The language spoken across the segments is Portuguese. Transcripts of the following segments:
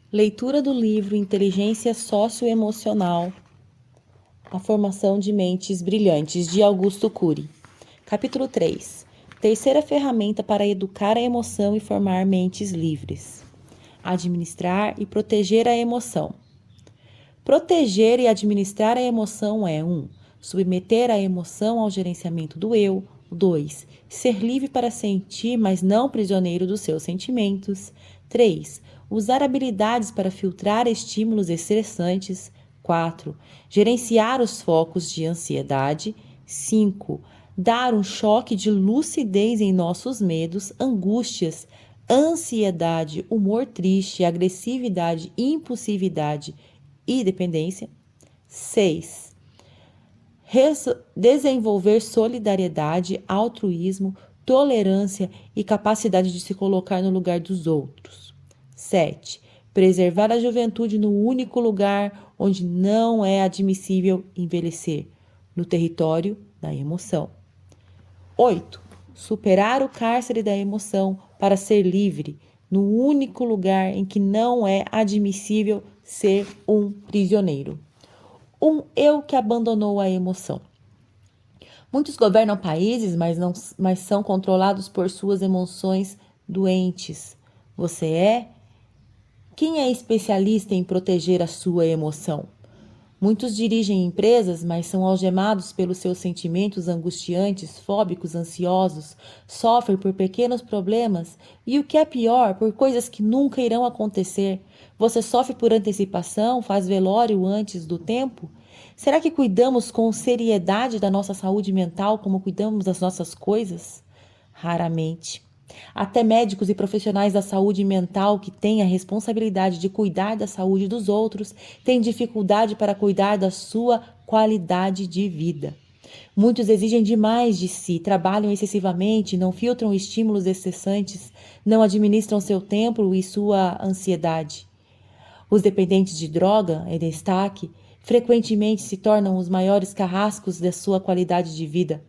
Leitura do livro Inteligência Socioemocional, A Formação de Mentes Brilhantes, de Augusto Cury. Capítulo 3. Terceira ferramenta para educar a emoção e formar mentes livres. Administrar e proteger a emoção. Proteger e administrar a emoção é 1. Submeter a emoção ao gerenciamento do eu. 2. Ser livre para sentir, mas não prisioneiro dos seus sentimentos. 3. Usar habilidades para filtrar estímulos estressantes. 4. Gerenciar os focos de ansiedade. 5. Dar um choque de lucidez em nossos medos, angústias, ansiedade, humor triste, agressividade, impulsividade e dependência. 6. Desenvolver solidariedade, altruísmo, tolerância e capacidade de se colocar no lugar dos outros. 7. Preservar a juventude no único lugar onde não é admissível envelhecer, no território da emoção. 8. Superar o cárcere da emoção para ser livre, no único lugar em que não é admissível ser um prisioneiro. Um eu que abandonou a emoção. Muitos governam países, mas são controlados por suas emoções doentes. Você é? Quem é especialista em proteger a sua emoção? Muitos dirigem empresas, mas são algemados pelos seus sentimentos angustiantes, fóbicos, ansiosos, sofrem por pequenos problemas e, o que é pior, por coisas que nunca irão acontecer. Você sofre por antecipação, faz velório antes do tempo? Será que cuidamos com seriedade da nossa saúde mental como cuidamos das nossas coisas? Raramente. Até médicos e profissionais da saúde mental que têm a responsabilidade de cuidar da saúde dos outros têm dificuldade para cuidar da sua qualidade de vida. Muitos exigem demais de si, trabalham excessivamente, não filtram estímulos excessantes, não administram seu tempo e sua ansiedade. Os dependentes de droga, em destaque, frequentemente se tornam os maiores carrascos da sua qualidade de vida.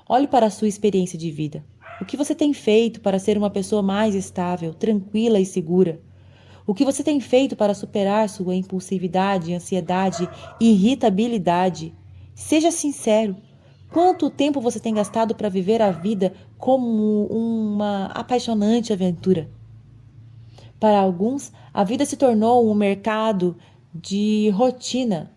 Olhe para a sua experiência de vida. O que você tem feito para ser uma pessoa mais estável, tranquila e segura? O que você tem feito para superar sua impulsividade, ansiedade e irritabilidade? Seja sincero. Quanto tempo você tem gastado para viver a vida como uma apaixonante aventura? Para alguns, a vida se tornou um mercado de rotina,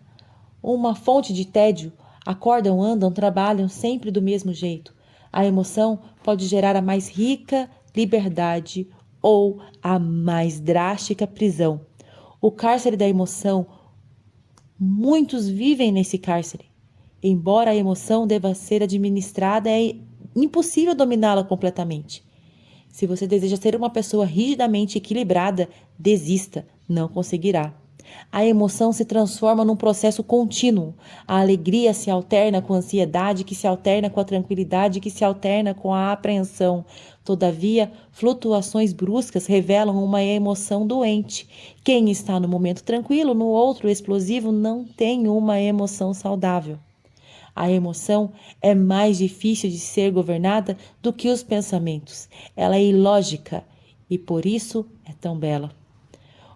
uma fonte de tédio. Acordam, andam, trabalham sempre do mesmo jeito. A emoção pode gerar a mais rica liberdade ou a mais drástica prisão. O cárcere da emoção, muitos vivem nesse cárcere. Embora a emoção deva ser administrada, é impossível dominá-la completamente. Se você deseja ser uma pessoa rigidamente equilibrada, desista, não conseguirá. A emoção se transforma num processo contínuo. A alegria se alterna com a ansiedade, que se alterna com a tranquilidade, que se alterna com a apreensão. Todavia, flutuações bruscas revelam uma emoção doente. Quem está no momento tranquilo, no outro explosivo, não tem uma emoção saudável. A emoção é mais difícil de ser governada do que os pensamentos. Ela é ilógica e por isso é tão bela.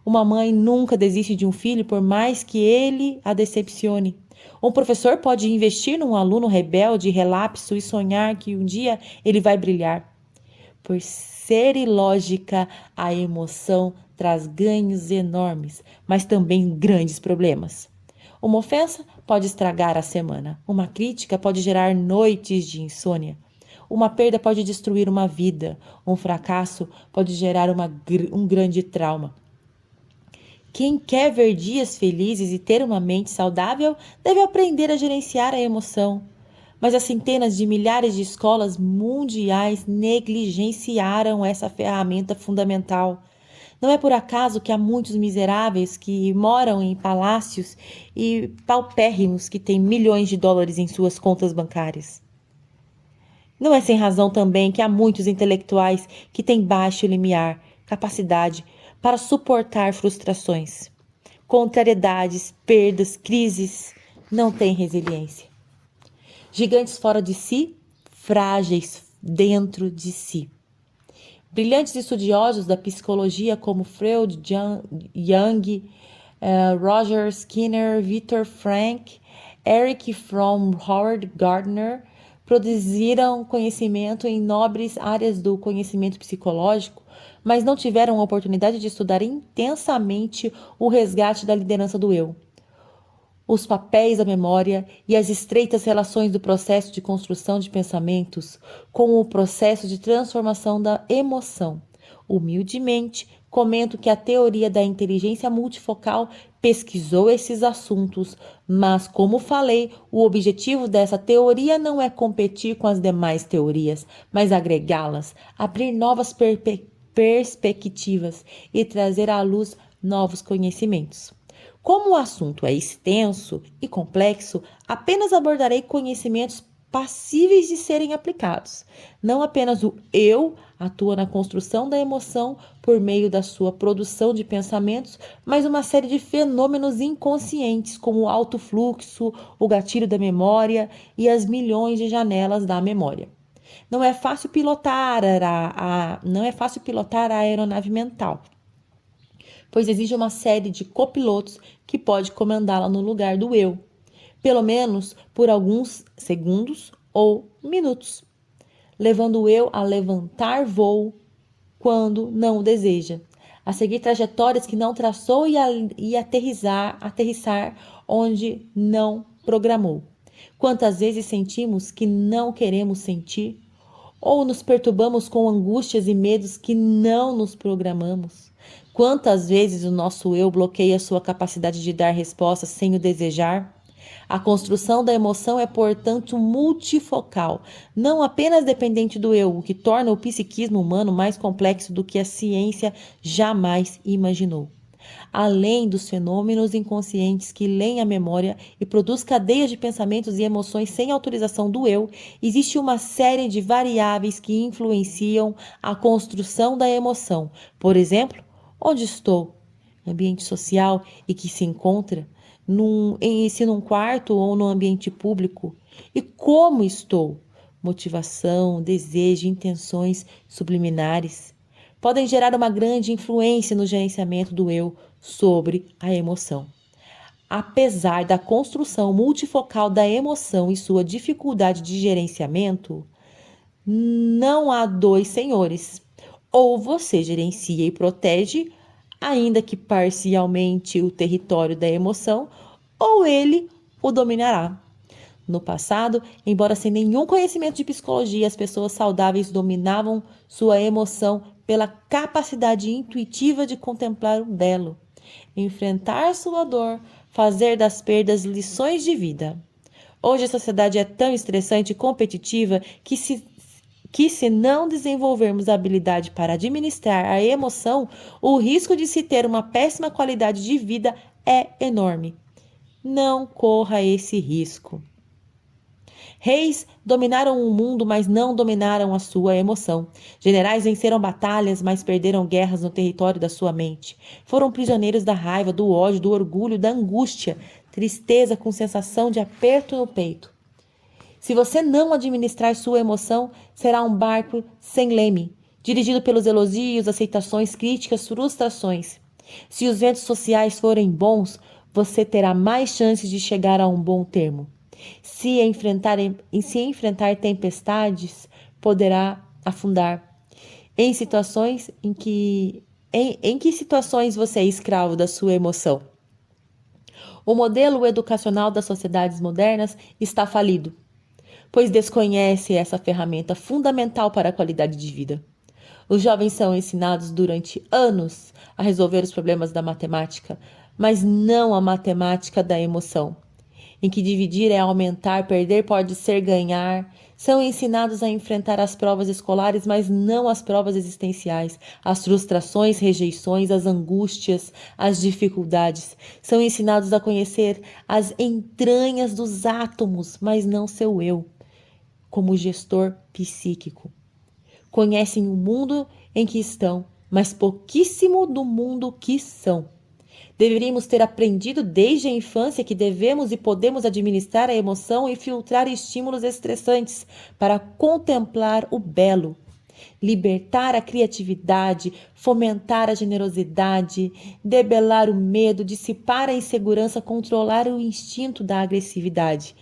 Uma mãe nunca desiste de um filho por mais que ele a decepcione. Um professor pode investir num aluno rebelde e relapso e sonhar que um dia ele vai brilhar. Por ser ilógica, a emoção traz ganhos enormes, mas também grandes problemas. Uma ofensa pode estragar a semana. Uma crítica pode gerar noites de insônia. Uma perda pode destruir uma vida. Um fracasso pode gerar um grande trauma. Quem quer ver dias felizes e ter uma mente saudável deve aprender a gerenciar a emoção. Mas as centenas de milhares de escolas mundiais negligenciaram essa ferramenta fundamental. Não é por acaso que há muitos miseráveis que moram em palácios e paupérrimos que têm milhões de dólares em suas contas bancárias. Não é sem razão também que há muitos intelectuais que têm baixo limiar, capacidade para suportar frustrações, contrariedades, perdas, crises, não têm resiliência. Gigantes fora de si, frágeis dentro de si. Brilhantes estudiosos da psicologia como Freud, Jung, Roger Skinner, Viktor Frankl, Eric Fromm, Howard Gardner produziram conhecimento em nobres áreas do conhecimento psicológico, mas não tiveram a oportunidade de estudar intensamente o resgate da liderança do eu, os papéis da memória e as estreitas relações do processo de construção de pensamentos com o processo de transformação da emoção. Humildemente, comento que a teoria da inteligência multifocal pesquisou esses assuntos, mas, como falei, o objetivo dessa teoria não é competir com as demais teorias, mas agregá-las, abrir novas perspectivas e trazer à luz novos conhecimentos. Como o assunto é extenso e complexo, apenas abordarei conhecimentos passíveis de serem aplicados. Não apenas o eu atua na construção da emoção por meio da sua produção de pensamentos, mas uma série de fenômenos inconscientes, como o alto fluxo, o gatilho da memória e as milhões de janelas da memória. Não é fácil pilotar a aeronave mental, pois exige uma série de copilotos que pode comandá-la no lugar do eu, pelo menos por alguns segundos ou minutos, levando o eu a levantar voo quando não o deseja, a seguir trajetórias que não traçou e aterrissar onde não programou. Quantas vezes sentimos que não queremos sentir? Ou nos perturbamos com angústias e medos que não nos programamos? Quantas vezes o nosso eu bloqueia sua capacidade de dar respostas sem o desejar? A construção da emoção é, portanto, multifocal, não apenas dependente do eu, o que torna o psiquismo humano mais complexo do que a ciência jamais imaginou. Além dos fenômenos inconscientes que leem a memória e produz cadeias de pensamentos e emoções sem autorização do eu, existe uma série de variáveis que influenciam a construção da emoção. Por exemplo, onde estou? Ambiente social e que se encontra? Se num quarto ou no ambiente público? E como estou? Motivação, desejo, intenções subliminares podem gerar uma grande influência no gerenciamento do eu sobre a emoção. Apesar da construção multifocal da emoção e sua dificuldade de gerenciamento, não há dois senhores. Ou você gerencia e protege, ainda que parcialmente, o território da emoção, ou ele o dominará. No passado, embora sem nenhum conhecimento de psicologia, as pessoas saudáveis dominavam sua emoção pela capacidade intuitiva de contemplar o belo, enfrentar sua dor, fazer das perdas lições de vida. Hoje a sociedade é tão estressante e competitiva que se não desenvolvermos a habilidade para administrar a emoção, o risco de se ter uma péssima qualidade de vida é enorme. Não corra esse risco. Reis dominaram o mundo, mas não dominaram a sua emoção. Generais venceram batalhas, mas perderam guerras no território da sua mente. Foram prisioneiros da raiva, do ódio, do orgulho, da angústia, tristeza com sensação de aperto no peito. Se você não administrar sua emoção, será um barco sem leme, dirigido pelos elogios, aceitações, críticas, frustrações. Se os ventos sociais forem bons, você terá mais chances de chegar a um bom termo. Se enfrentar tempestades, poderá afundar. Em que situações você é escravo da sua emoção? O modelo educacional das sociedades modernas está falido, pois desconhece essa ferramenta fundamental para a qualidade de vida. Os jovens são ensinados durante anos a resolver os problemas da matemática, mas não a matemática da emoção, em que dividir é aumentar, perder pode ser ganhar. São ensinados a enfrentar as provas escolares, mas não as provas existenciais, as frustrações, rejeições, as angústias, as dificuldades. São ensinados a conhecer as entranhas dos átomos, mas não seu eu, como gestor psíquico. Conhecem o mundo em que estão, mas pouquíssimo do mundo que são. Deveríamos ter aprendido desde a infância que devemos e podemos administrar a emoção e filtrar estímulos estressantes para contemplar o belo. Libertar a criatividade, fomentar a generosidade, debelar o medo, dissipar a insegurança, controlar o instinto da agressividade.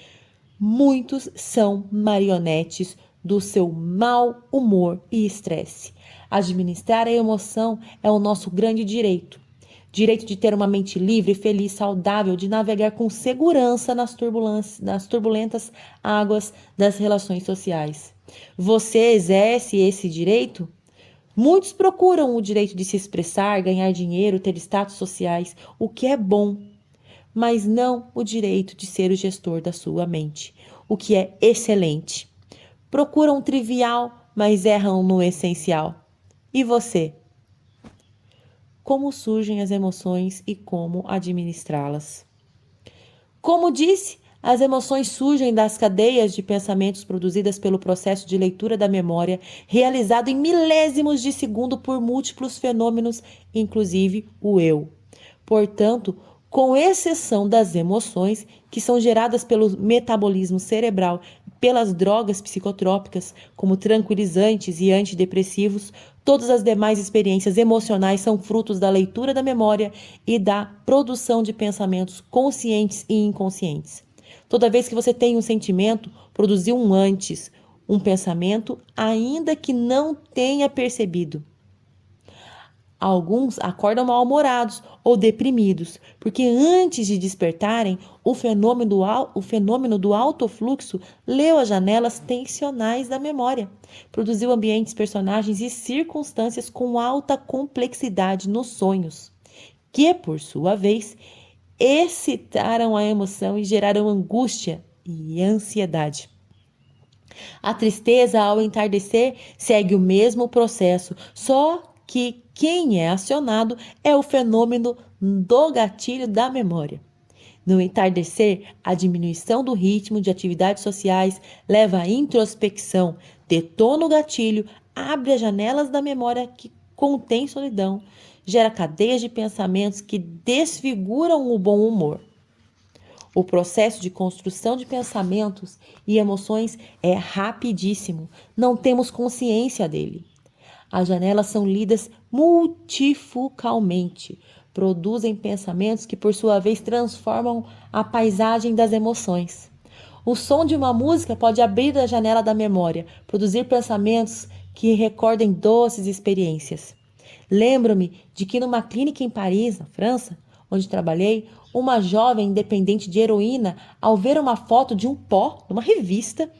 Muitos são marionetes do seu mau humor e estresse. Administrar a emoção é o nosso grande direito. Direito de ter uma mente livre, feliz, saudável, de navegar com segurança nas turbulentas águas das relações sociais. Você exerce esse direito? Muitos procuram o direito de se expressar, ganhar dinheiro, ter status sociais, o que é bom, mas não o direito de ser o gestor da sua mente, o que é excelente. Procuram o trivial, mas erram no essencial. E você? Como surgem as emoções e como administrá-las? Como disse, as emoções surgem das cadeias de pensamentos produzidas pelo processo de leitura da memória, realizado em milésimos de segundo por múltiplos fenômenos, inclusive o eu. Portanto, com exceção das emoções, que são geradas pelo metabolismo cerebral e pelas drogas psicotrópicas, como tranquilizantes e antidepressivos, todas as demais experiências emocionais são frutos da leitura da memória e da produção de pensamentos conscientes e inconscientes. Toda vez que você tem um sentimento, produziu um antes, um pensamento, ainda que não tenha percebido. Alguns acordam mal-humorados ou deprimidos, porque antes de despertarem, o fenômeno do alto fluxo leu as janelas tensionais da memória, produziu ambientes, personagens e circunstâncias com alta complexidade nos sonhos, que, por sua vez, excitaram a emoção e geraram angústia e ansiedade. A tristeza, ao entardecer, segue o mesmo processo, só que quem é acionado é o fenômeno do gatilho da memória. No entardecer, a diminuição do ritmo de atividades sociais leva à introspecção, detona o gatilho, abre as janelas da memória que contém solidão, gera cadeias de pensamentos que desfiguram o bom humor. O processo de construção de pensamentos e emoções é rapidíssimo, não temos consciência dele. As janelas são lidas multifocalmente, produzem pensamentos que, por sua vez, transformam a paisagem das emoções. O som de uma música pode abrir a janela da memória, produzir pensamentos que recordem doces experiências. Lembro-me de que numa clínica em Paris, na França, onde trabalhei, uma jovem dependente de heroína, ao ver uma foto de um pó numa revista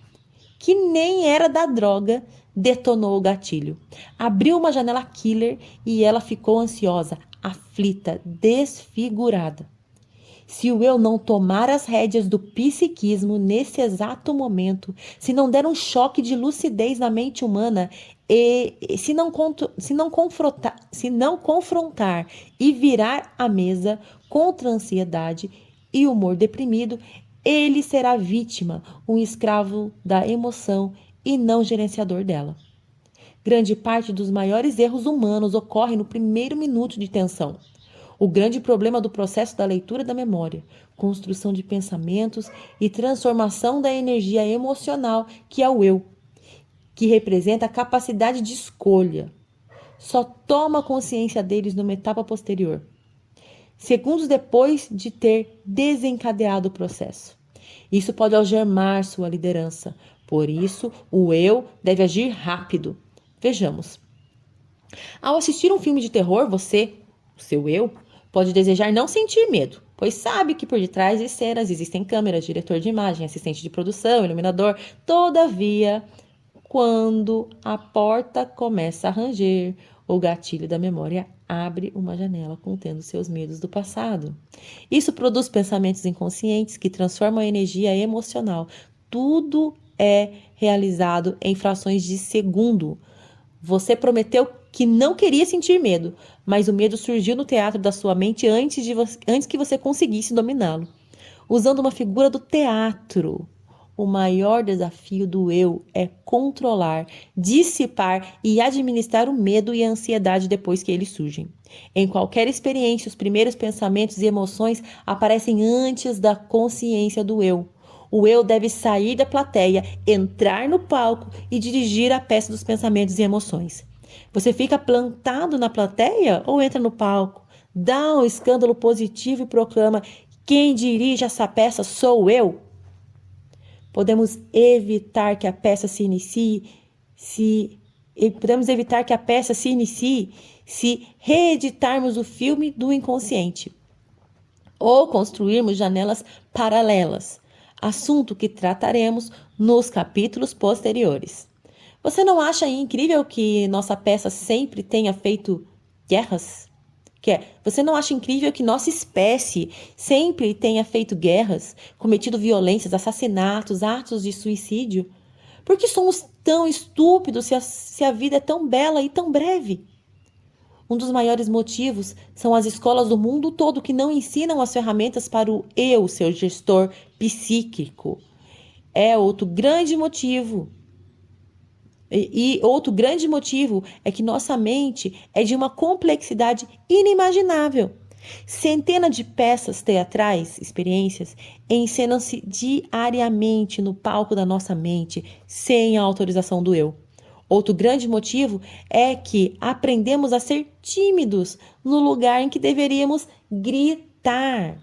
que nem era da droga, detonou o gatilho. Abriu uma janela killer e ela ficou ansiosa, aflita, desfigurada. Se o eu não tomar as rédeas do psiquismo nesse exato momento, se não der um choque de lucidez na mente humana e se não confrontar e virar a mesa contra a ansiedade e humor deprimido, ele será vítima, um escravo da emoção e não gerenciador dela. Grande parte dos maiores erros humanos ocorre no primeiro minuto de tensão. O grande problema do processo da leitura da memória, construção de pensamentos e transformação da energia emocional, que é o eu, que representa a capacidade de escolha. Só toma consciência deles numa etapa posterior, segundos depois de ter desencadeado o processo. Isso pode algemar sua liderança. Por isso, o eu deve agir rápido. Vejamos. Ao assistir um filme de terror, você, o seu eu, pode desejar não sentir medo, pois sabe que por detrás de cenas existem câmeras, diretor de imagem, assistente de produção, iluminador. Todavia, quando a porta começa a ranger, o gatilho da memória abre uma janela contendo seus medos do passado. Isso produz pensamentos inconscientes que transformam a energia emocional. Tudo é realizado em frações de segundo. Você prometeu que não queria sentir medo, mas o medo surgiu no teatro da sua mente antes que você conseguisse dominá-lo. Usando uma figura do teatro, o maior desafio do eu é controlar, dissipar e administrar o medo e a ansiedade depois que eles surgem. Em qualquer experiência, os primeiros pensamentos e emoções aparecem antes da consciência do eu. O eu deve sair da plateia, entrar no palco e dirigir a peça dos pensamentos e emoções. Você fica plantado na plateia ou entra no palco? Dá um escândalo positivo e proclama: quem dirige essa peça sou eu. Podemos evitar que a peça se inicie se reeditarmos o filme do inconsciente ou construirmos janelas paralelas, assunto que trataremos nos capítulos posteriores. Você não acha incrível que nossa peça sempre tenha feito guerras? Você não acha incrível que nossa espécie sempre tenha feito guerras, cometido violências, assassinatos, atos de suicídio? Por que somos tão estúpidos se a vida é tão bela e tão breve? Um dos maiores motivos são as escolas do mundo todo que não ensinam as ferramentas para o eu, seu gestor psíquico. É outro grande motivo. E outro grande motivo é que nossa mente é de uma complexidade inimaginável. Centenas de peças teatrais, experiências, encenam-se diariamente no palco da nossa mente, sem a autorização do eu. Outro grande motivo é que aprendemos a ser tímidos no lugar em que deveríamos gritar.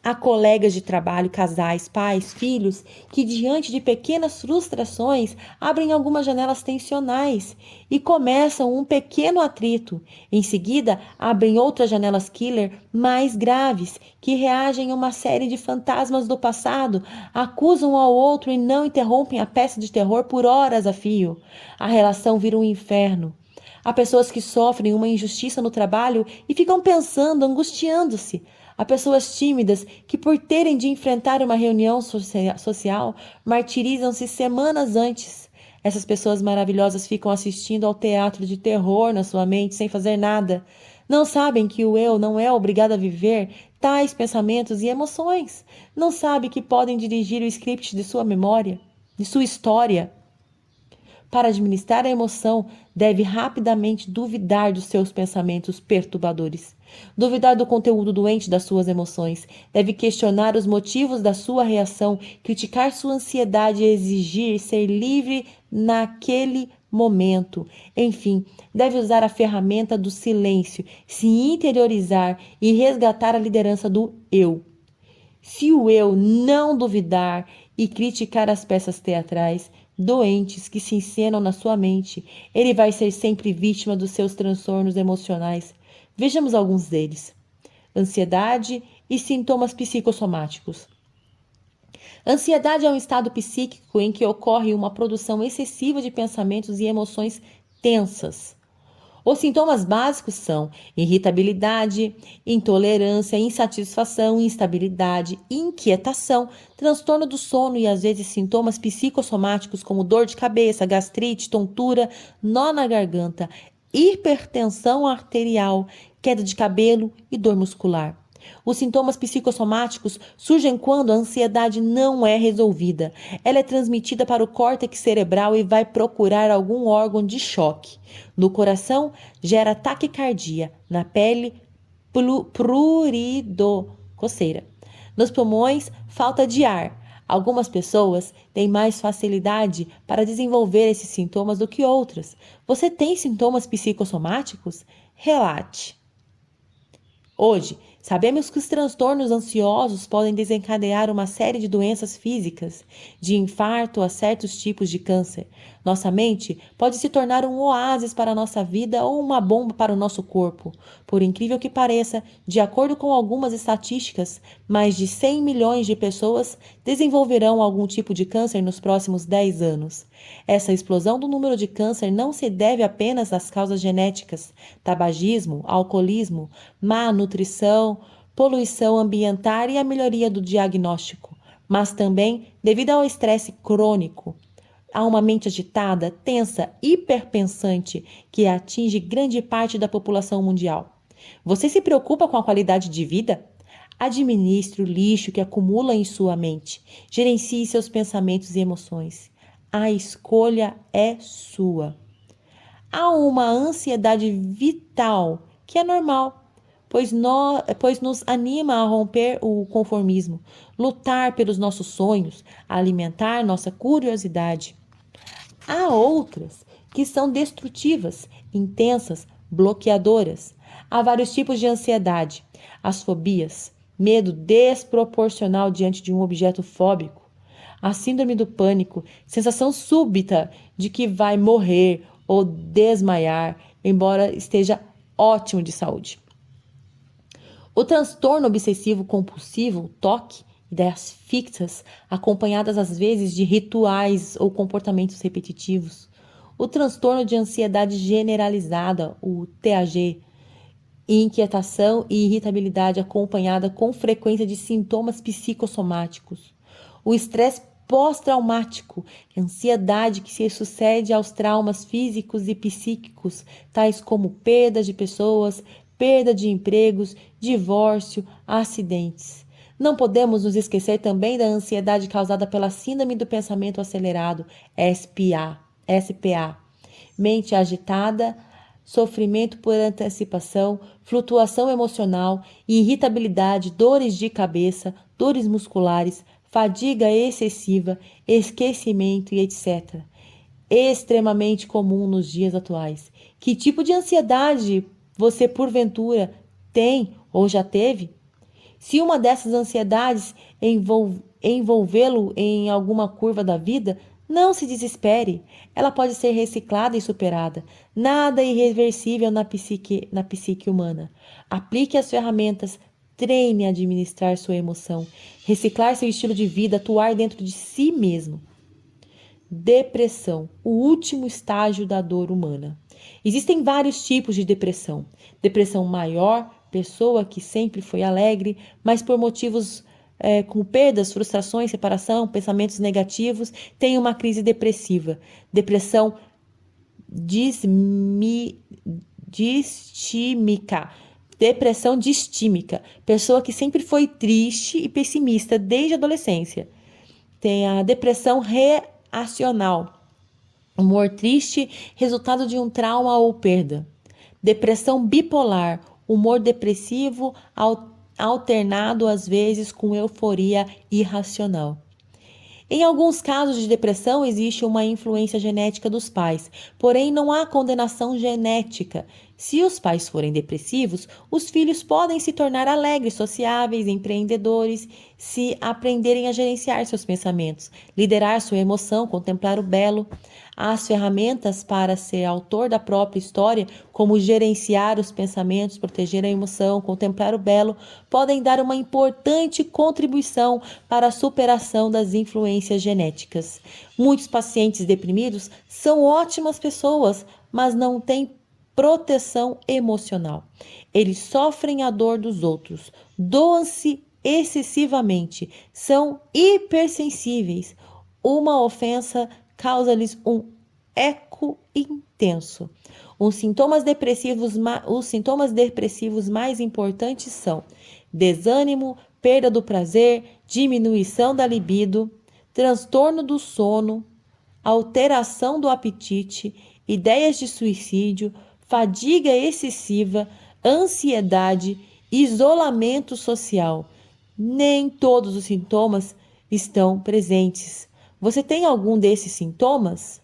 Há colegas de trabalho, casais, pais, filhos, que diante de pequenas frustrações abrem algumas janelas tensionais e começam um pequeno atrito. Em seguida, abrem outras janelas killer mais graves, que reagem a uma série de fantasmas do passado, acusam um ao outro e não interrompem a peça de terror por horas a fio. A relação vira um inferno. Há pessoas que sofrem uma injustiça no trabalho e ficam pensando, angustiando-se. Há pessoas tímidas que, por terem de enfrentar uma reunião social, martirizam-se semanas antes. Essas pessoas maravilhosas ficam assistindo ao teatro de terror na sua mente sem fazer nada. Não sabem que o eu não é obrigado a viver tais pensamentos e emoções. Não sabem que podem dirigir o script de sua memória, de sua história. Para administrar a emoção, deve rapidamente duvidar dos seus pensamentos perturbadores. Duvidar do conteúdo doente das suas emoções. Deve questionar os motivos da sua reação, criticar sua ansiedade e exigir ser livre naquele momento. Enfim, deve usar a ferramenta do silêncio, se interiorizar e resgatar a liderança do eu. Se o eu não duvidar e criticar as peças teatrais doentes que se encenam na sua mente, ele vai ser sempre vítima dos seus transtornos emocionais. Vejamos alguns deles: ansiedade e sintomas psicossomáticos. Ansiedade é um estado psíquico em que ocorre uma produção excessiva de pensamentos e emoções tensas. Os sintomas básicos são irritabilidade, intolerância, insatisfação, instabilidade, inquietação, transtorno do sono e às vezes sintomas psicossomáticos como dor de cabeça, gastrite, tontura, nó na garganta, hipertensão arterial, queda de cabelo e dor muscular. Os sintomas psicossomáticos surgem quando a ansiedade não é resolvida. Ela é transmitida para o córtex cerebral e vai procurar algum órgão de choque. No coração, gera taquicardia. Na pele, prurido, coceira. Nos pulmões, falta de ar. Algumas pessoas têm mais facilidade para desenvolver esses sintomas do que outras. Você tem sintomas psicossomáticos? Relate. Hoje, sabemos que os transtornos ansiosos podem desencadear uma série de doenças físicas, de infarto a certos tipos de câncer. Nossa mente pode se tornar um oásis para a nossa vida ou uma bomba para o nosso corpo. Por incrível que pareça, de acordo com algumas estatísticas, mais de 100 milhões de pessoas desenvolverão algum tipo de câncer nos próximos 10 anos. Essa explosão do número de câncer não se deve apenas às causas genéticas, tabagismo, alcoolismo, má nutrição, poluição ambiental e a melhoria do diagnóstico, mas também devido ao estresse crônico. Há uma mente agitada, tensa, hiperpensante que atinge grande parte da população mundial. Você se preocupa com a qualidade de vida? Administre o lixo que acumula em sua mente. Gerencie seus pensamentos e emoções. A escolha é sua. Há uma ansiedade vital que é normal. pois nos anima a romper o conformismo, lutar pelos nossos sonhos, alimentar nossa curiosidade. Há outras que são destrutivas, intensas, bloqueadoras. Há vários tipos de ansiedade, as fobias, medo desproporcional diante de um objeto fóbico, a síndrome do pânico, sensação súbita de que vai morrer ou desmaiar, embora esteja ótimo de saúde. O transtorno obsessivo compulsivo, TOC, ideias fixas, acompanhadas às vezes de rituais ou comportamentos repetitivos. O transtorno de ansiedade generalizada, o TAG, inquietação e irritabilidade acompanhada com frequência de sintomas psicossomáticos. O estresse pós-traumático, ansiedade que se sucede aos traumas físicos e psíquicos, tais como perda de pessoas, perda de empregos, divórcio, acidentes. Não podemos nos esquecer também da ansiedade causada pela síndrome do pensamento acelerado, SPA. Mente agitada, sofrimento por antecipação, flutuação emocional, irritabilidade, dores de cabeça, dores musculares, fadiga excessiva, esquecimento e etc. Extremamente comum nos dias atuais. Que tipo de ansiedade você, porventura, tem ou já teve? Se uma dessas ansiedades envolvê-lo em alguma curva da vida, não se desespere. Ela pode ser reciclada e superada. Nada é irreversível na psique humana. Aplique as ferramentas, treine a administrar sua emoção, reciclar seu estilo de vida, atuar dentro de si mesmo. Depressão, o último estágio da dor humana. Existem vários tipos de depressão. Depressão maior, pessoa que sempre foi alegre, mas por motivos como perdas, frustrações, separação, pensamentos negativos, tem uma crise depressiva. Depressão distímica. Depressão distímica. Pessoa que sempre foi triste e pessimista desde a adolescência. Tem a depressão reacional. Humor triste, resultado de um trauma ou perda. Depressão bipolar, humor depressivo alternado às vezes com euforia irracional. Em alguns casos de depressão existe uma influência genética dos pais, porém não há condenação genética. Se os pais forem depressivos, os filhos podem se tornar alegres, sociáveis, empreendedores, se aprenderem a gerenciar seus pensamentos, liderar sua emoção, contemplar o belo. As ferramentas para ser autor da própria história, como gerenciar os pensamentos, proteger a emoção, contemplar o belo, podem dar uma importante contribuição para a superação das influências genéticas. Muitos pacientes deprimidos são ótimas pessoas, mas não têm proteção emocional. Eles sofrem a dor dos outros, doam-se excessivamente, são hipersensíveis. Uma ofensa causa-lhes um eco intenso. Os sintomas depressivos mais importantes são desânimo, perda do prazer, diminuição da libido, transtorno do sono, alteração do apetite, ideias de suicídio, fadiga excessiva, ansiedade, isolamento social. Nem todos os sintomas estão presentes. Você tem algum desses sintomas?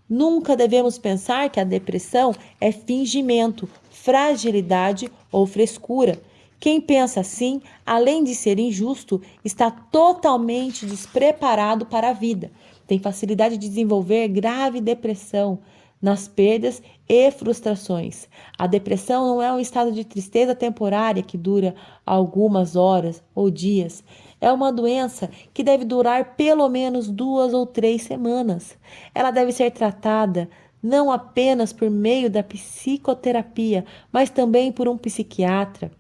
Nunca devemos pensar que a depressão é fingimento, fragilidade ou frescura. Quem pensa assim, além de ser injusto, está totalmente despreparado para a vida. Tem facilidade de desenvolver grave depressão nas perdas e frustrações. A depressão não é um estado de tristeza temporária que dura algumas horas ou dias. É uma doença que deve durar pelo menos 2 ou 3 semanas. Ela deve ser tratada não apenas por meio da psicoterapia, mas também por um psiquiatra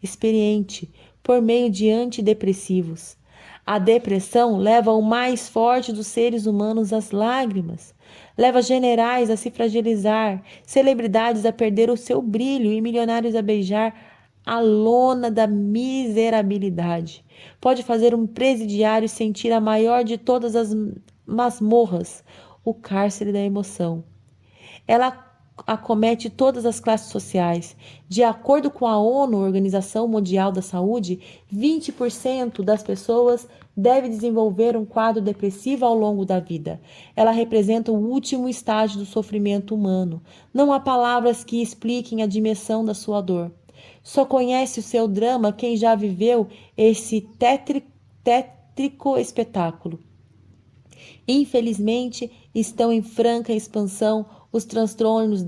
experiente, por meio de antidepressivos. A depressão leva o mais forte dos seres humanos às lágrimas. Leva generais a se fragilizar, celebridades a perder o seu brilho e milionários a beijar a lona da miserabilidade. Pode fazer um presidiário sentir a maior de todas as masmorras, o cárcere da emoção. Ela acomete todas as classes sociais. De acordo com a ONU, Organização Mundial da Saúde, 20% das pessoas deve desenvolver um quadro depressivo ao longo da vida. Ela representa o último estágio do sofrimento humano. Não há palavras que expliquem a dimensão da sua dor. Só conhece o seu drama quem já viveu esse tétrico espetáculo. Infelizmente, estão em franca expansão os transtornos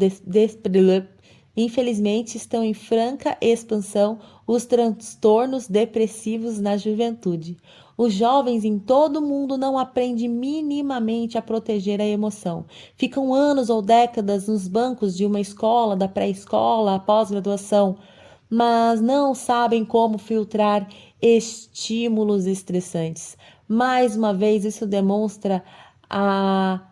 depressivos na juventude. Os jovens em todo o mundo não aprendem minimamente a proteger a emoção. Ficam anos ou décadas nos bancos de uma escola, da pré-escola à pós-graduação, mas não sabem como filtrar estímulos estressantes. Mais uma vez, isso demonstra a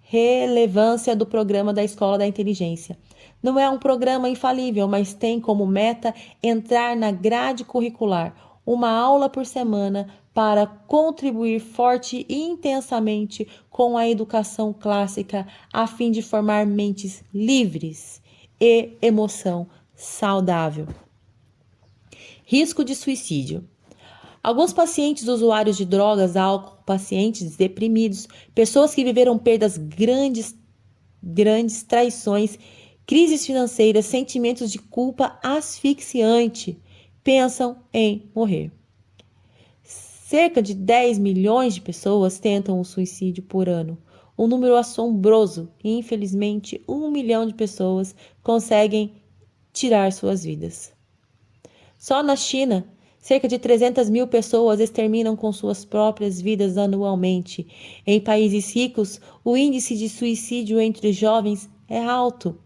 relevância do programa da Escola da Inteligência. Não é um programa infalível, mas tem como meta entrar na grade curricular, uma aula por semana, para contribuir forte e intensamente com a educação clássica, a fim de formar mentes livres e emoção saudável. Risco de suicídio. Alguns pacientes usuários de drogas, álcool, pacientes deprimidos, pessoas que viveram perdas grandes traições, crises financeiras, sentimentos de culpa asfixiante, pensam em morrer. Cerca de 10 milhões de pessoas tentam o suicídio por ano. Um número assombroso e, infelizmente, 1 milhão de pessoas conseguem tirar suas vidas. Só na China, cerca de 300 mil pessoas exterminam com suas próprias vidas anualmente. Em países ricos, o índice de suicídio entre jovens é alto.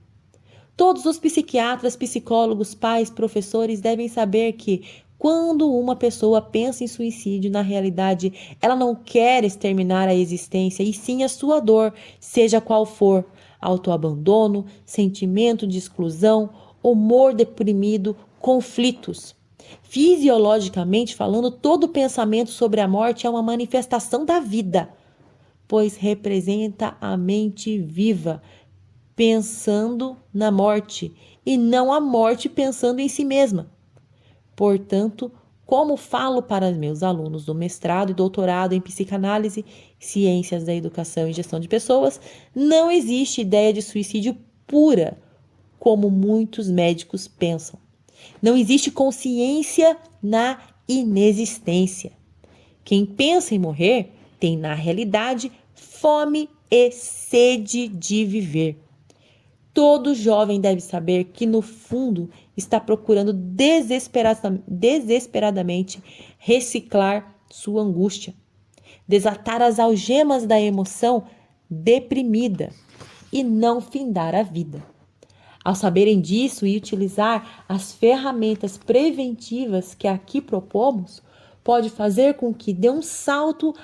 Todos os psiquiatras, psicólogos, pais, professores devem saber que, quando uma pessoa pensa em suicídio, na realidade, ela não quer exterminar a existência, e sim a sua dor, seja qual for: autoabandono, sentimento de exclusão, humor deprimido, conflitos. Fisiologicamente falando, todo pensamento sobre a morte é uma manifestação da vida, pois representa a mente viva, pensando na morte, e não a morte pensando em si mesma. Portanto, como falo para meus alunos do mestrado e doutorado em psicanálise, ciências da educação e gestão de pessoas, não existe ideia de suicídio pura, como muitos médicos pensam. Não existe consciência na inexistência. Quem pensa em morrer tem, na realidade, fome e sede de viver. Todo jovem deve saber que, no fundo, está procurando desesperadamente reciclar sua angústia, desatar as algemas da emoção deprimida e não findar a vida. Ao saberem disso e utilizar as ferramentas preventivas que aqui propomos, pode fazer com que dê um salto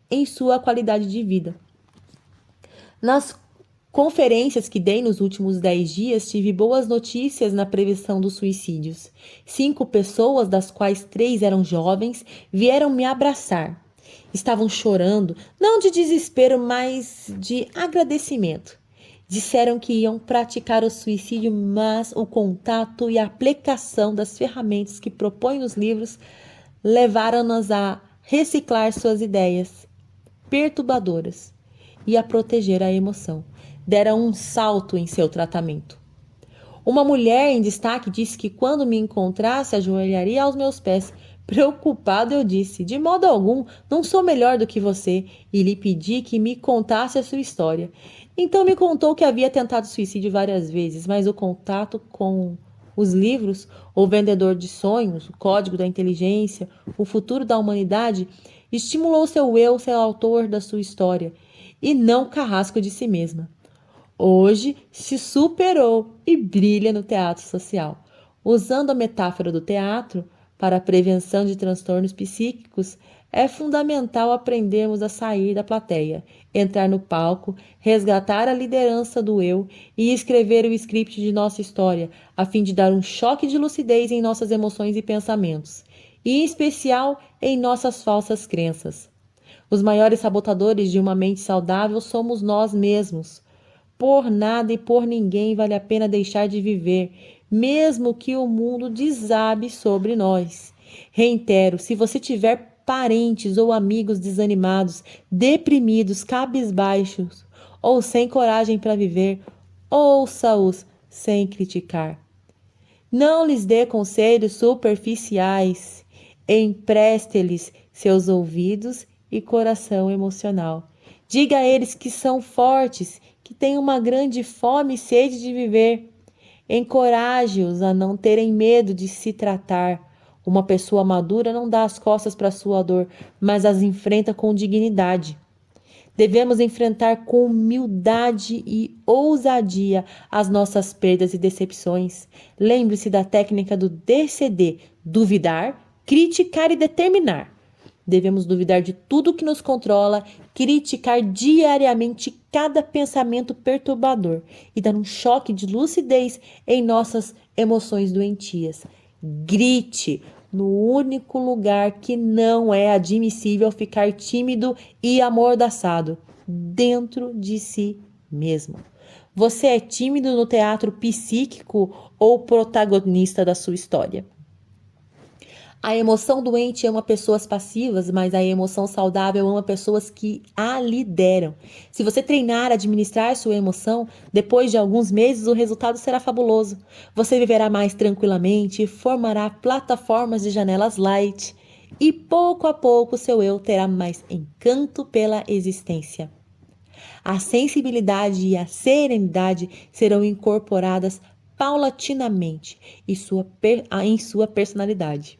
em sua qualidade de vida. Nas conferências que dei nos últimos 10 dias, tive boas notícias na prevenção dos suicídios. 5 pessoas, das quais 3 eram jovens, vieram me abraçar. Estavam chorando, não de desespero, mas de agradecimento. Disseram que iam praticar o suicídio, mas o contato e a aplicação das ferramentas que propõem os livros levaram-nos a reciclar suas ideias perturbadoras e a proteger a emoção. Deram um salto em seu tratamento. Uma mulher em destaque disse que, quando me encontrasse, ajoelharia aos meus pés. Preocupado, eu disse: de modo algum, não sou melhor do que você, e lhe pedi que me contasse a sua história. Então me contou que havia tentado suicídio várias vezes, mas o contato com os livros, O Vendedor de Sonhos, O Código da Inteligência, O Futuro da Humanidade, estimulou seu eu ser autor da sua história, e não carrasco de si mesma. Hoje se superou e brilha no teatro social. Usando a metáfora do teatro para a prevenção de transtornos psíquicos, é fundamental aprendermos a sair da plateia, entrar no palco, resgatar a liderança do eu e escrever o script de nossa história, a fim de dar um choque de lucidez em nossas emoções e pensamentos, e em especial em nossas falsas crenças. Os maiores sabotadores de uma mente saudável somos nós mesmos, Por nada e por ninguém vale a pena deixar de viver, mesmo que o mundo desabe sobre nós. Reitero, se você tiver parentes ou amigos desanimados, deprimidos, cabisbaixos ou sem coragem para viver, ouça-os sem criticar. Não lhes dê conselhos superficiais, empreste-lhes seus ouvidos e coração emocional. Diga a eles que são fortes, que têm uma grande fome e sede de viver. Encoraje-os a não terem medo de se tratar. Uma pessoa madura não dá as costas para sua dor, mas as enfrenta com dignidade. Devemos enfrentar com humildade e ousadia as nossas perdas e decepções. Lembre-se da técnica do DCD: duvidar, criticar e determinar. Devemos duvidar de tudo que nos controla, criticar diariamente cada pensamento perturbador e dar um choque de lucidez em nossas emoções doentias. Grite no único lugar que não é admissível ficar tímido e amordaçado, dentro de si mesmo. Você é tímido no teatro psíquico ou protagonista da sua história? A emoção doente ama pessoas passivas, mas a emoção saudável ama pessoas que a lideram. Se você treinar a administrar sua emoção, depois de alguns meses o resultado será fabuloso. Você viverá mais tranquilamente, formará plataformas de janelas light e pouco a pouco seu eu terá mais encanto pela existência. A sensibilidade e a serenidade serão incorporadas paulatinamente em sua personalidade.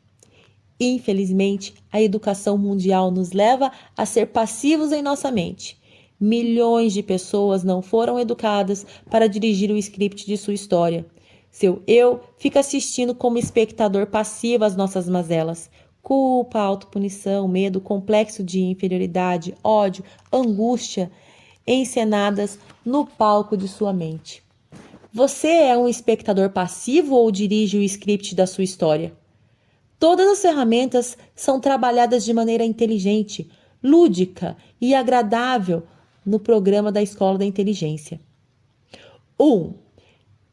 Infelizmente, a educação mundial nos leva a ser passivos em nossa mente. Milhões de pessoas não foram educadas para dirigir o script de sua história. Seu eu fica assistindo como espectador passivo às nossas mazelas. Culpa, autopunição, medo, complexo de inferioridade, ódio, angústia, encenadas no palco de sua mente. Você é um espectador passivo ou dirige o script da sua história? Todas as ferramentas são trabalhadas de maneira inteligente, lúdica e agradável no programa da Escola da Inteligência. 1.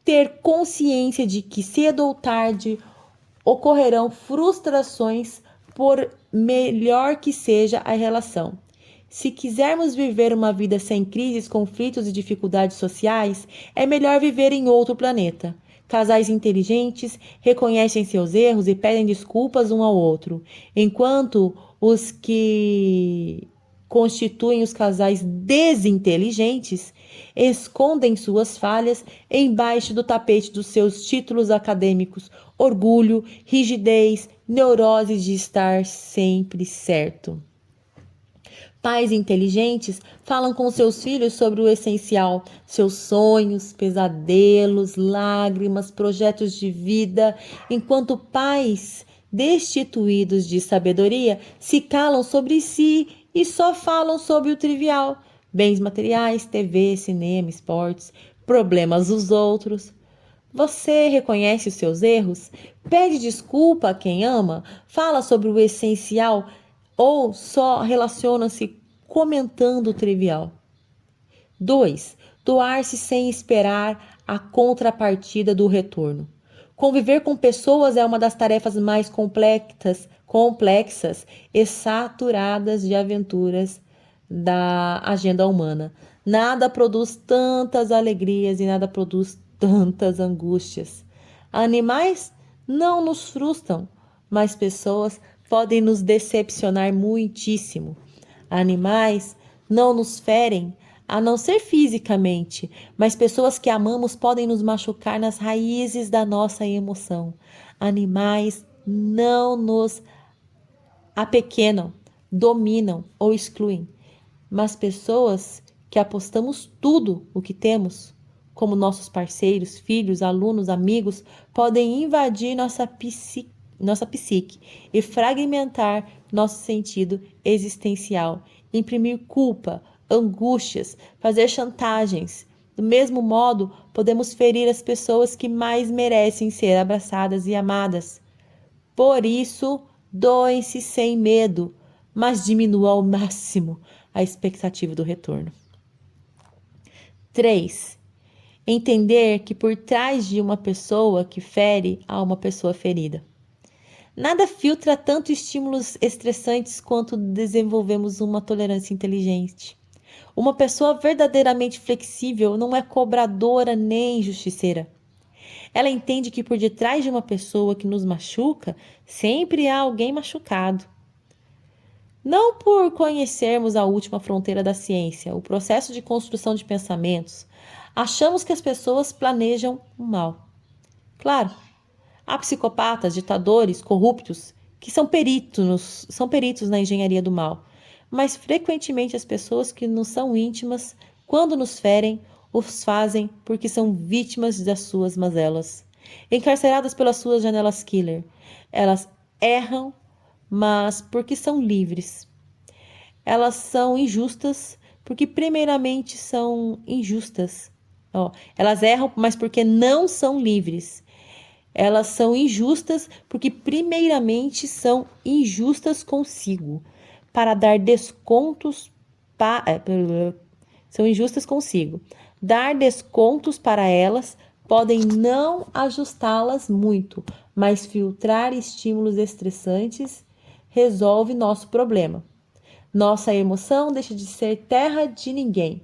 Ter consciência de que cedo ou tarde ocorrerão frustrações por melhor que seja a relação. Se quisermos viver uma vida sem crises, conflitos e dificuldades sociais, é melhor viver em outro planeta. Casais inteligentes reconhecem seus erros e pedem desculpas um ao outro, enquanto os que constituem os casais desinteligentes escondem suas falhas embaixo do tapete dos seus títulos acadêmicos, orgulho, rigidez, neurose de estar sempre certo. Pais inteligentes falam com seus filhos sobre o essencial, seus sonhos, pesadelos, lágrimas, projetos de vida, enquanto pais destituídos de sabedoria se calam sobre si e só falam sobre o trivial: bens materiais, TV, cinema, esportes, problemas dos outros. Você reconhece os seus erros? Pede desculpa a quem ama? Fala sobre o essencial? Ou só relaciona-se comentando o trivial? 2. Doar-se sem esperar a contrapartida do retorno. Conviver com pessoas é uma das tarefas mais complexas e saturadas de aventuras da agenda humana. Nada produz tantas alegrias e nada produz tantas angústias. Animais não nos frustram, mas pessoas podem nos decepcionar muitíssimo. Animais não nos ferem, a não ser fisicamente, mas pessoas que amamos podem nos machucar nas raízes da nossa emoção. Animais não nos apequenam, dominam ou excluem, mas pessoas que apostamos tudo o que temos, como nossos parceiros, filhos, alunos, amigos, podem invadir nossa psique e fragmentar nosso sentido existencial, imprimir culpa, angústias, fazer chantagens. Do mesmo modo, podemos ferir as pessoas que mais merecem ser abraçadas e amadas. Por isso, doem-se sem medo, mas diminua ao máximo a expectativa do retorno. 3. Entender que por trás de uma pessoa que fere, há uma pessoa ferida. Nada filtra tanto estímulos estressantes quanto desenvolvemos uma tolerância inteligente. Uma pessoa verdadeiramente flexível não é cobradora nem justiceira. Ela entende que por detrás de uma pessoa que nos machuca, sempre há alguém machucado. Não por conhecermos a última fronteira da ciência, o processo de construção de pensamentos, achamos que as pessoas planejam o mal. Claro, há psicopatas, ditadores, corruptos, que são peritos na engenharia do mal, mas frequentemente as pessoas que nos são íntimas, quando nos ferem, os fazem porque são vítimas das suas mazelas. Encarceradas pelas suas janelas killer, elas erram, mas porque são livres. Elas são injustas porque primeiramente são injustas. Elas erram, mas porque não são livres. Elas são injustas porque primeiramente são injustas consigo, para dar descontos são injustas consigo. Dar descontos para elas podem não ajustá-las muito, mas filtrar estímulos estressantes resolve nosso problema. Nossa emoção deixa de ser terra de ninguém.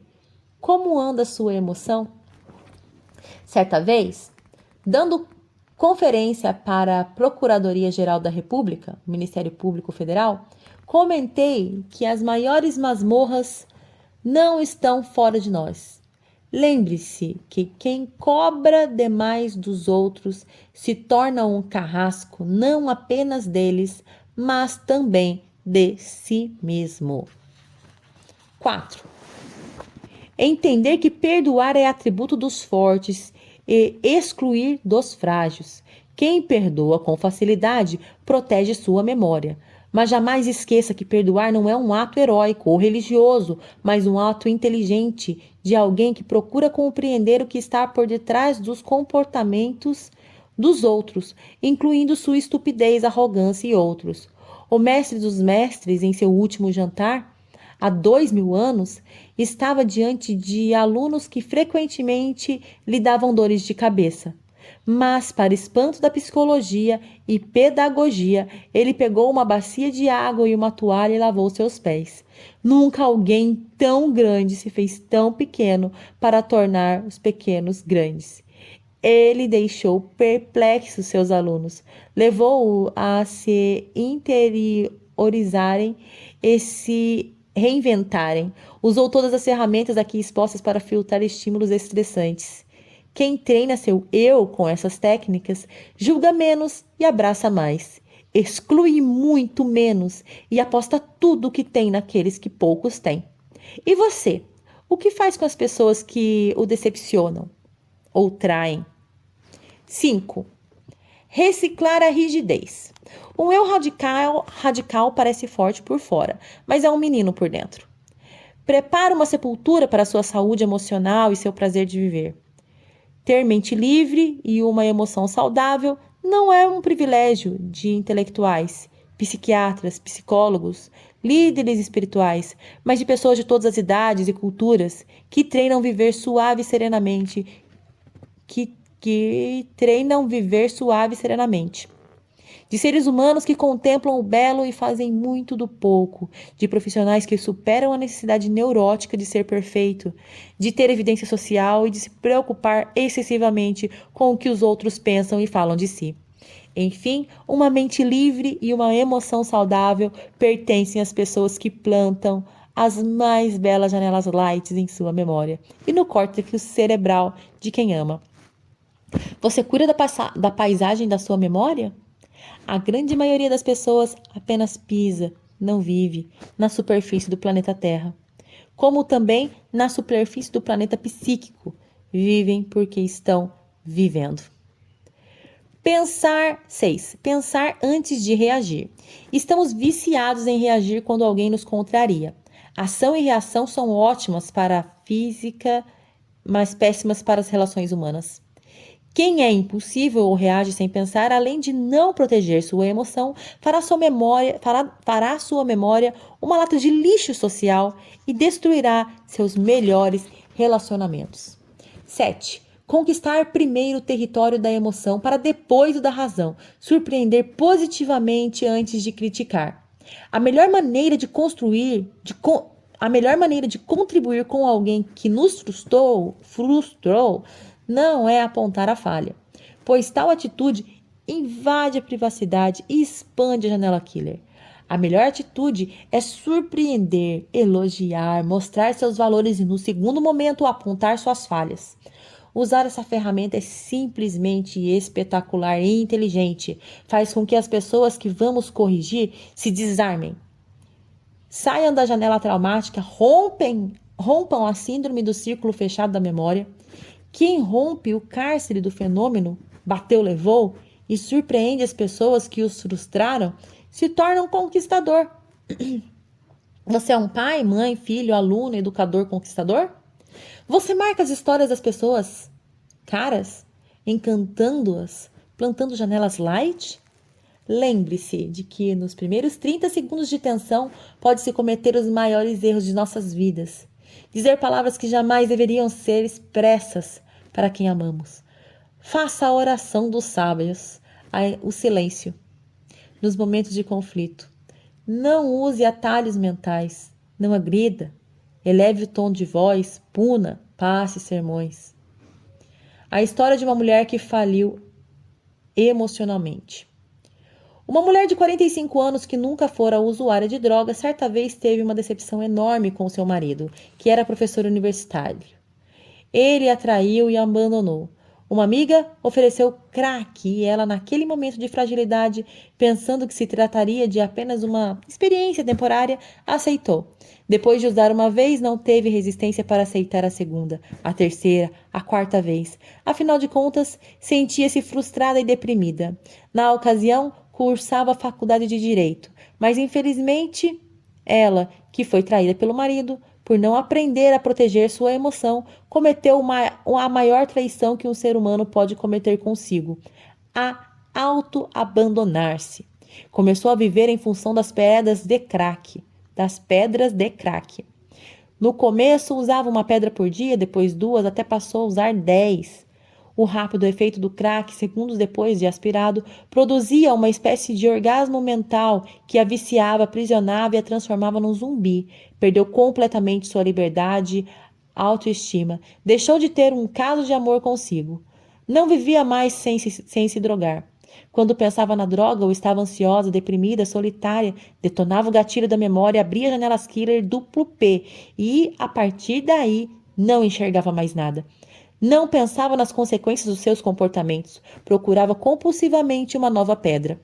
Como anda a sua emoção? Certa vez, dando conferência para a Procuradoria-Geral da República, o Ministério Público Federal, comentei que as maiores masmorras não estão fora de nós. Lembre-se que quem cobra demais dos outros se torna um carrasco não apenas deles, mas também de si mesmo. 4. Entender que perdoar é atributo dos fortes e excluir dos frágeis. Quem perdoa com facilidade protege sua memória. Mas jamais esqueça que perdoar não é um ato heróico ou religioso, mas um ato inteligente de alguém que procura compreender o que está por detrás dos comportamentos dos outros, incluindo sua estupidez, arrogância e outros. O mestre dos mestres, em seu último jantar, há 2000 anos, estava diante de alunos que frequentemente lhe davam dores de cabeça. Mas, para espanto da psicologia e pedagogia, ele pegou uma bacia de água e uma toalha e lavou seus pés. Nunca alguém tão grande se fez tão pequeno para tornar os pequenos grandes. Ele deixou perplexos seus alunos, levou-os a se interiorizarem e se reinventarem. Usou todas as ferramentas aqui expostas para filtrar estímulos estressantes. Quem treina seu eu com essas técnicas julga menos e abraça mais. Exclui muito menos e aposta tudo o que tem naqueles que poucos têm. E você? O que faz com as pessoas que o decepcionam ou traem? 5. Reciclar a rigidez. Um eu radical parece forte por fora, mas é um menino por dentro. Prepara uma sepultura para a sua saúde emocional e seu prazer de viver. Ter mente livre e uma emoção saudável não é um privilégio de intelectuais, psiquiatras, psicólogos, líderes espirituais, mas de pessoas de todas as idades e culturas que treinam viver suave e serenamente, de seres humanos que contemplam o belo e fazem muito do pouco, de profissionais que superam a necessidade neurótica de ser perfeito, de ter evidência social e de se preocupar excessivamente com o que os outros pensam e falam de si. Enfim, uma mente livre e uma emoção saudável pertencem às pessoas que plantam as mais belas janelas light em sua memória e no córtex cerebral de quem ama. Você cura da paisagem da sua memória? A grande maioria das pessoas apenas pisa, não vive, na superfície do planeta Terra. Como também na superfície do planeta psíquico. Vivem porque estão vivendo. 6. Pensar antes de reagir. Estamos viciados em reagir quando alguém nos contraria. Ação e reação são ótimas para a física, mas péssimas para as relações humanas. Quem é impulsivo ou reage sem pensar, além de não proteger sua emoção, fará sua memória uma lata de lixo social e destruirá seus melhores relacionamentos. 7. Conquistar primeiro o território da emoção para depois o da razão. Surpreender positivamente antes de criticar. A melhor maneira de contribuir com alguém que nos frustrou não é apontar a falha, pois tal atitude invade a privacidade e expande a janela killer. A melhor atitude é surpreender, elogiar, mostrar seus valores e, no segundo momento, apontar suas falhas. Usar essa ferramenta é simplesmente espetacular e inteligente. Faz com que as pessoas que vamos corrigir se desarmem. Saiam da janela traumática, rompam a síndrome do círculo fechado da memória. Quem rompe o cárcere do fenômeno, bateu, levou, e surpreende as pessoas que os frustraram, se torna um conquistador. Você é um pai, mãe, filho, aluno, educador, conquistador? Você marca as histórias das pessoas caras, encantando-as, plantando janelas light? Lembre-se de que nos primeiros 30 segundos de tensão pode-se cometer os maiores erros de nossas vidas. Dizer palavras que jamais deveriam ser expressas para quem amamos. Faça a oração dos sábios, o silêncio, nos momentos de conflito. Não use atalhos mentais, não agrida, eleve o tom de voz, puna, passe sermões. A história de uma mulher que faliu emocionalmente. Uma mulher de 45 anos que nunca fora usuária de drogas, certa vez teve uma decepção enorme com seu marido, que era professor universitário. Ele a traiu e a abandonou. Uma amiga ofereceu crack e ela, naquele momento de fragilidade, pensando que se trataria de apenas uma experiência temporária, aceitou. Depois de usar uma vez, não teve resistência para aceitar a segunda, a terceira, a quarta vez. Afinal de contas, sentia-se frustrada e deprimida. Na ocasião, cursava a faculdade de Direito, mas infelizmente, ela, que foi traída pelo marido, por não aprender a proteger sua emoção, cometeu a maior traição que um ser humano pode cometer consigo: a auto-abandonar-se. Começou a viver em função das pedras de crack. No começo, usava uma pedra por dia, depois 2, até passou a usar 10. O rápido efeito do crack, segundos depois de aspirado, produzia uma espécie de orgasmo mental que a viciava, aprisionava e a transformava num zumbi. Perdeu completamente sua liberdade, autoestima. Deixou de ter um caso de amor consigo. Não vivia mais sem se drogar. Quando pensava na droga ou estava ansiosa, deprimida, solitária, detonava o gatilho da memória, abria janelas killer duplo P e, a partir daí, não enxergava mais nada. Não pensava nas consequências dos seus comportamentos. Procurava compulsivamente uma nova pedra.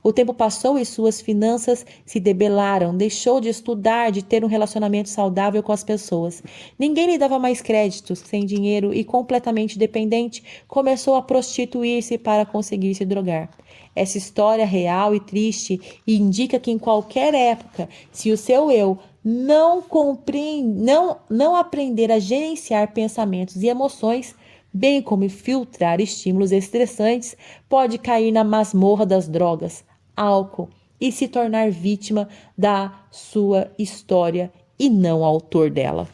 O tempo passou e suas finanças se debelaram. Deixou de estudar, de ter um relacionamento saudável com as pessoas. Ninguém lhe dava mais créditos. Sem dinheiro e completamente dependente, começou a prostituir-se para conseguir se drogar. Essa história real e triste indica que em qualquer época, se o seu eu não aprender a gerenciar pensamentos e emoções, bem como filtrar estímulos estressantes, pode cair na masmorra das drogas, álcool e se tornar vítima da sua história e não autor dela.